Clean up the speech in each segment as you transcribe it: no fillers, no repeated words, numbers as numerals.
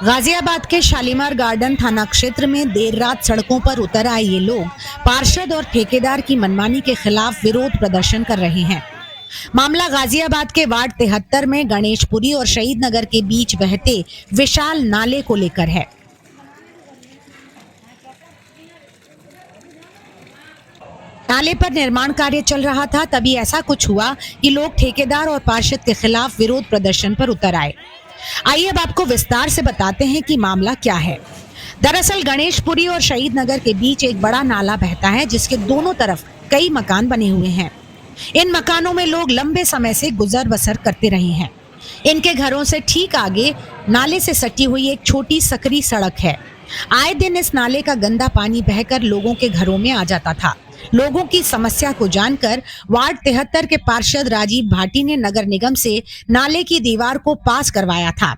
गाजियाबाद के शालीमार गार्डन थाना क्षेत्र में देर रात सड़कों पर उतर आए ये लोग पार्षद और ठेकेदार की मनमानी के खिलाफ विरोध प्रदर्शन कर रहे हैं। मामला गाजियाबाद के वार्ड 73 में गणेशपुरी और शहीद नगर के बीच बहते विशाल नाले को लेकर है। नाले पर निर्माण कार्य चल रहा था, तभी ऐसा कुछ हुआ कि लोग ठेकेदार और पार्षद के खिलाफ विरोध प्रदर्शन पर उतर आए। आइए अब आपको विस्तार से बताते हैं कि मामला क्या है। दरअसल गणेशपुरी और शहीद नगर के बीच एक बड़ा नाला बहता है, जिसके दोनों तरफ कई मकान बने हुए हैं। इन मकानों में लोग लंबे समय से गुजर बसर करते रहे हैं। इनके घरों से ठीक आगे नाले से सटी हुई एक छोटी सकरी सड़क है। आए दिन इस नाले का गंदा पानी बहकर लोगों के घरों में आ जाता था। लोगों की समस्या को जानकर वार्ड 73 के पार्षद राजीव भाटी ने नगर निगम से नाले की दीवार को पास करवाया था।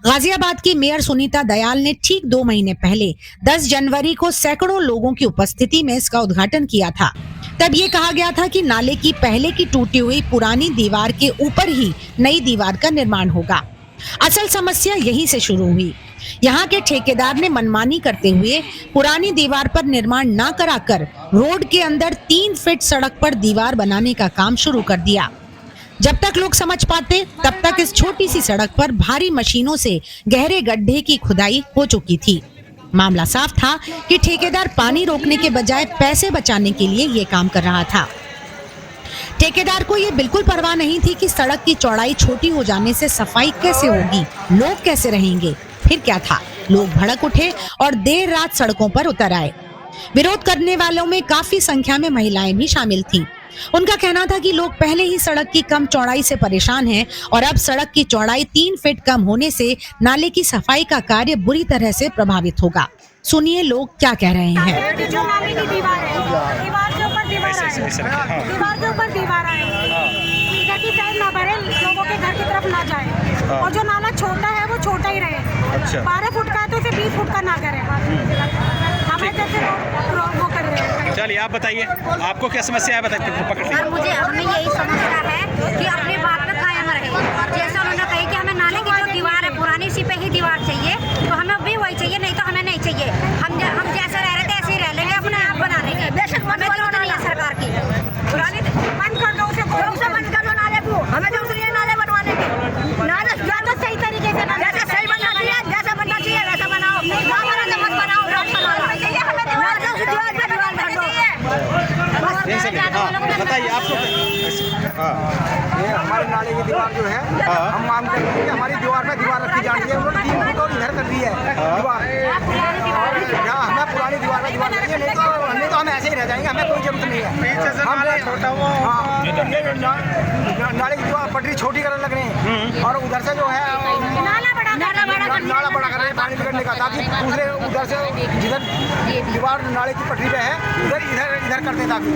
गाजियाबाद की मेयर सुनीता दयाल ने ठीक 2 महीने पहले 10 जनवरी को सैकड़ों लोगों की उपस्थिति में इसका उद्घाटन किया था। तब ये कहा गया था कि नाले की पहले की टूटी हुई पुरानी दीवार के ऊपर ही नई दीवार का निर्माण होगा। असल समस्या यहीं से शुरू हुई। यहाँ के ठेकेदार ने मनमानी करते हुए पुरानी दीवार पर निर्माण न कराकर रोड के अंदर 3 फीट सड़क पर दीवार बनाने का काम शुरू कर दिया। जब तक लोग समझ पाते तब तक इस छोटी सी सड़क पर भारी मशीनों से गहरे गड्ढे की खुदाई हो चुकी थी। मामला साफ था कि ठेकेदार पानी रोकने के बजाय पैसे बचाने के लिए ये काम कर रहा था। ठेकेदार को ये बिल्कुल परवाह नहीं थी कि सड़क की चौड़ाई छोटी हो जाने से सफाई कैसे होगी, लोग कैसे रहेंगे। फिर क्या था, लोग भड़क उठे और देर रात सड़कों पर उतर आए। विरोध करने वालों में काफी संख्या में महिलाएं भी शामिल थीं। उनका कहना था कि लोग पहले ही सड़क की कम चौड़ाई से परेशान हैं और अब सड़क की चौड़ाई 3 फीट कम होने से नाले की सफाई का कार्य बुरी तरह से प्रभावित होगा। सुनिए लोग क्या कह रहे हैं। जो नाले की दीवार है, दीवार के ऊपर दीवार है, इधर की साइड ना बढ़े, लोगों के घर की तरफ ना जाए। और जो नाला छोटा है वो छोटा ही रहे। 12 फुट का है तो उसे 20 फुट का ना करे। हमें जैसे वो कर रहे हैं। चलिए आप बताइए, आपको क्या समस्या है बताइए। सर मुझे हमें यही समस्या है कि अपनी बात पे कायम रहे। जैसे उन्होंने कही कि हमें नाले की जो दीवार है पुरानी सी पे ही दीवार चाहिए, तो हमें भी वही चाहिए, नहीं तो हमें नहीं चाहिए। हम जैसे रह रहे थे ऐसे ही रह लेंगे, अपने आप बना लेंगे। हमें जरूरत नहीं है सरकार की। पुरानी बंद कर दो, उसे बंद कर दो नाले को। हमें जरूरत नहीं है नाले बनवाने की। नाले ज्यादा सही तरीके से जैसा सही बनना चाहिए, जैसा बनना चाहिए वैसा बनाओ। ना बना तो मत बनाओ। बताइए आपको। ये हमारे नाले की दीवार जो है, हम मांग कर रहे हैं कि हमारी दीवार पे दीवार रखी जा रही है। उन्होंने 3 फुट और इधर कर दी है दीवार। हमें पुरानी दीवार पे दीवार चाहिए, नहीं तो हम ऐसे ही रह जाएंगे। हमें कोई जरूरत नहीं है। नाले की दीवार पटरी छोटी करने लग रहे हैं और उधर से जो है नाला बड़ा कर रहे हैं पानी निकलने का, ताकि दूसरे उधर से जिधर दीवार नाले की पटरी पे है इधर करते हैं, ताकि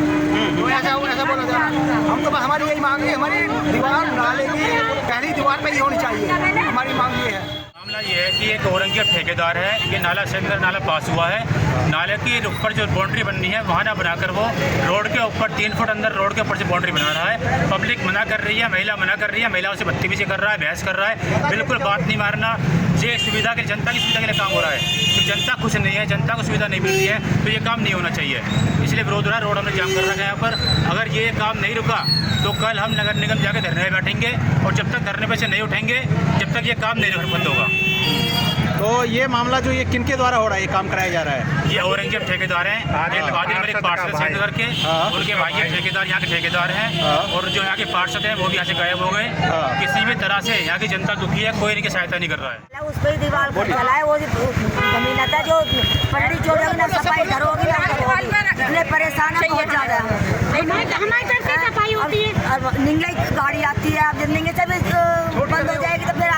तो ऐसा बोला जा रहा है। हम तो बस हमारी यही मांग है, हमारी दीवार नाले की पहली दीवार पे ही होनी चाहिए। हमारी मांग ये है। मामला ये है कि एक औरंगजेब ठेकेदार है, ये नाला सेंटर नाला पास हुआ है। नाले के ऊपर जो बाउंड्री बननी है वहाँ ना बनाकर वो रोड के ऊपर 3 फुट अंदर रोड के ऊपर से बाउंड्री बना रहा है। पब्लिक मना कर रही है, महिला मना कर रही है, महिलाओं से बदतमीजी कर रहा है, बहस कर रहा है। बिल्कुल बात नहीं मारना। ये सुविधा के जनता की सुविधा के लिए काम हो रहा है। तो जनता खुश नहीं है, जनता को सुविधा नहीं मिल रही है, तो ये काम नहीं होना चाहिए। इसलिए विरोध हो रहा है। रोड हमने जाम कर रखा है यहाँ पर। अगर ये काम नहीं रुका तो कल हम नगर निगम जाके धरने में बैठेंगे, और जब तक धरने पे से नहीं उठेंगे जब तक ये काम नहीं बंद होगा। तो ये मामला जो ये किनके द्वारा हो रहा है, ये काम कराया जा रहा है? ये औरंगजेब ठेकेदार हैं, एक पार्षद सेंड करके, उनके भाई ये ठेकेदार यहाँ के ठेकेदार हैं, और जो यहाँ के पार्षद हैं वो भी यहाँ से गायब हो गए। किसी भी तरह से यहाँ की जनता दुखी है, कोई इनकी सहायता नहीं कर रहा है। उस पर दीवार को चलाए, वो जमीन आता जो पटरी छोड़ेगी ना, सफाई करोगी ना, इतने परेशान है बहुत ज्यादा। हमारी तरफ से सफाई होती है, निंगे गाड़ी आती है, अब जब निंगे से बंद हो जाएगी तो फिर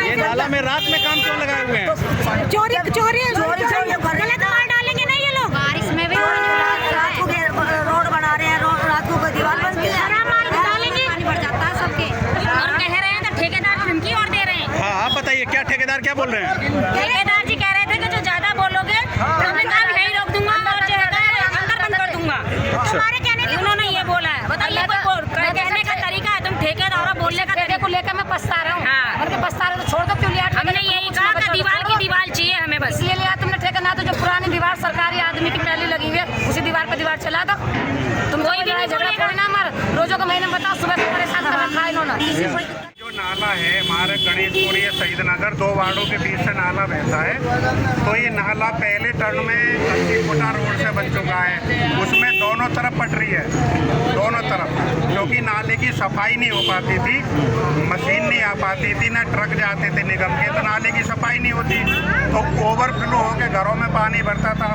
ये नाला में रात में काम क्यों लगाए हुए हैं? चोरी गलत मार डालेंगे ना ये लोग। बारिश में भी रात को रोड बना रहे हैं, रात को दीवार बनती है, डालेंगे पानी बढ़ जाता है सबके। और कह रहे हैं तो ठेकेदार धमकी और दे रहे हैं। हाँ आप बताइए, क्या ठेकेदार क्या बोल रहे हैं? ठेकेदार जी कह रहे थे कि जो ज्यादा बोलोगे तो मैं काम यही रोक दूंगा और जो है अंदर बंद कर दूंगा। हमारे कहने उन्होंने ये बोला है। बताइए, कहने का तरीका है, तुम ठेकेदार बोलने का तरीका लेकर मैं पछता रहा हूँ। हाँ। और पछता रहा तो छोड़ दो, क्यों लिया? हमने यही कहा कि दीवार की दीवार चाहिए हमें बस। इसलिए लिया तुमने ठेका, ना तो जो पुरानी दीवार सरकारी आदमी की पहले लगी हुई है उसी दीवार पर दीवार चला दो। तुम कोई भी नहीं झगड़ा बोलेगा। कोई ना मार, रोजों का महीने बताओ, सुबह से परेशान कर रखा है इन्होंने। जो नाला है हमारे गणेशपुरी शहीद नगर 2 वार्डों के बीच से नाला बहता है। तो ये नाला पहले टर्न में 80 फुटा रोड से बन चुका है। उसमें दोनों तरफ पटरी है, दोनों तरफ, क्योंकि नाले की सफाई नहीं हो पाती थी, मशीन नहीं आ पाती थी, ना ट्रक जाते थे निगम के, तो नाले की सफाई नहीं होती, तो ओवरफ्लो होकर घरों में पानी भरता था।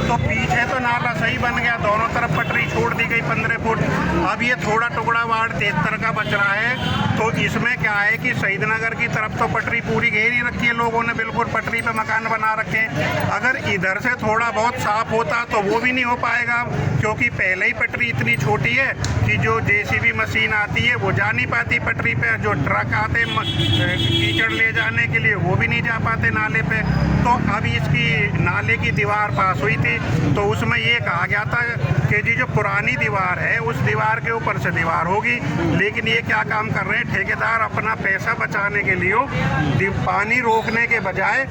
तो पीछे तो नाला सही बन गया, दोनों तरफ पटरी छोड़ दी गई 15 फुट। अब ये थोड़ा टुकड़ा वार्ड 73 का बच रहा है। तो इसमें क्या है कि शहीद नगर की तरफ तो पटरी पूरी घेरी रखी है लोगों ने, बिल्कुल पटरी पे मकान बना रखे हैं। अगर इधर से थोड़ा बहुत साफ होता तो वो भी नहीं हो पाएगा, क्योंकि पहले ही पटरी इतनी छोटी है कि जो जेसीबी मशीन आती है वो जा नहीं पाती पटरी पे, जो ट्रक आते कीचड़ ले जाने के लिए वो भी नहीं जा पाते नाले पे। तो अब इसकी नाले की दीवार पास हुई थी, तो उसमें ये कहा गया था कि जी जो पुरानी दीवार है उस दीवार के ऊपर से दीवार होगी। लेकिन ये क्या काम कर रहे हैं ठेकेदार, अपना पैसा बचाने के लिए पानी रोकने के बजाय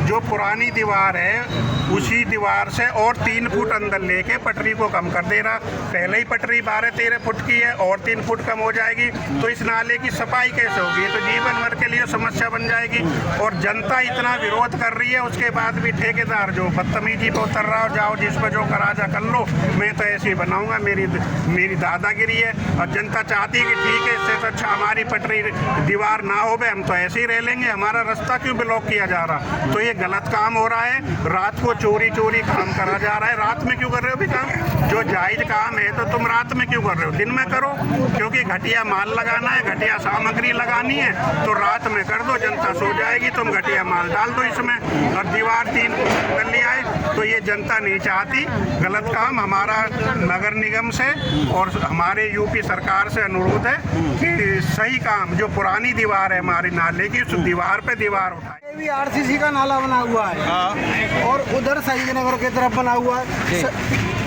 जो पुरानी दीवार है उसी दीवार से और 3 फुट अंदर लेके पटरी को कम कर दे रहा। पहले ही पटरी 12-13 फुट की है और 3 फुट कम हो जाएगी, तो इस नाले की सफाई कैसे होगी? तो जीवन भर के लिए समस्या बन जाएगी। और जनता इतना विरोध कर रही है, उसके बाद भी ठेकेदार जो बदतमीजी पे उतर रहा हो, जाओ जिस पर जो करा जा कर लो, मैं तो ऐसे ही बनाऊंगा, मेरी दादागिरी है। और जनता चाहती है कि ठीक है, इससे अच्छा हमारी पटरी दीवार ना हो, हम तो ऐसे ही रह लेंगे, हमारा रास्ता क्यों ब्लॉक किया जा रहा? तो ये गलत काम हो रहा है। रात को चोरी काम करा जा रहा है। रात में क्यों कर रहे हो भी काम? जो जायज काम है तो तुम रात में क्यों कर रहे हो? दिन में करो, क्योंकि घटिया माल लगाना है, घटिया सामग्री लगानी है, तो रात में कर दो, जनता सो जाएगी, तुम घटिया माल डाल दो इसमें। और दीवार 3 कर लिया है, तो ये जनता नहीं चाहती। गलत काम हमारा नगर निगम से और हमारे यूपी सरकार से अनुरोध है कि सही काम, जो पुरानी दीवार है हमारी नाले की, उस दीवार पे दीवार उठाए। भी आरसीसी का नाला बना हुआ है और उधर शहीद नगर की तरफ बना हुआ है।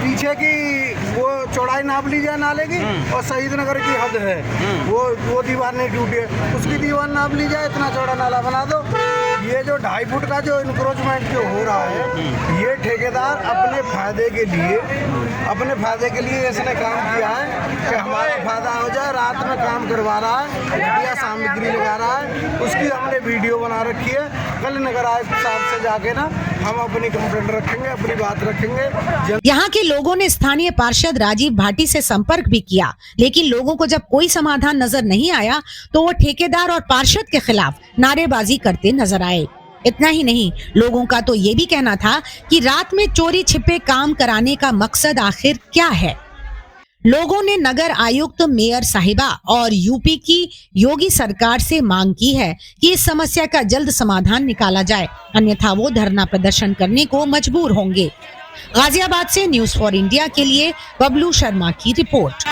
पीछे की वो चौड़ाई नाप ली जाए नाले की, और शहीद नगर की हद है, वो दीवार नहीं टूटी है, उसकी दीवार नाप ली जाए, इतना चौड़ा नाला बना दो। ये जो 2.5 फुट का जो इंक्रोचमेंट जो हो रहा है, ये ठेकेदार अपने फायदे के लिए इसने काम किया है कि हमारा फायदा हो जाए। रात में काम करवा रहा है, घटिया सामग्री लगा रहा है, उसकी हमने वीडियो बना रखी है। कल नगर आयुक्त साहब से जाके ना हम अपनी कंप्लेंट रखेंगे, अपनी बात रखेंगे। यहाँ के लोगों ने स्थानीय पार्षद राजीव भाटी से संपर्क भी किया, लेकिन लोगों को जब कोई समाधान नजर नहीं आया तो वो ठेकेदार और पार्षद के खिलाफ नारेबाजी करते नजर आए। इतना ही नहीं, लोगों का तो ये भी कहना था कि रात में चोरी छिपे काम कराने का मकसद आखिर क्या है। लोगों ने नगर आयुक्त, मेयर साहिबा और यूपी की योगी सरकार से मांग की है कि इस समस्या का जल्द समाधान निकाला जाए, अन्यथा वो धरना प्रदर्शन करने को मजबूर होंगे। गाजियाबाद से न्यूज़ फॉर इंडिया के लिए बबलू शर्मा की रिपोर्ट।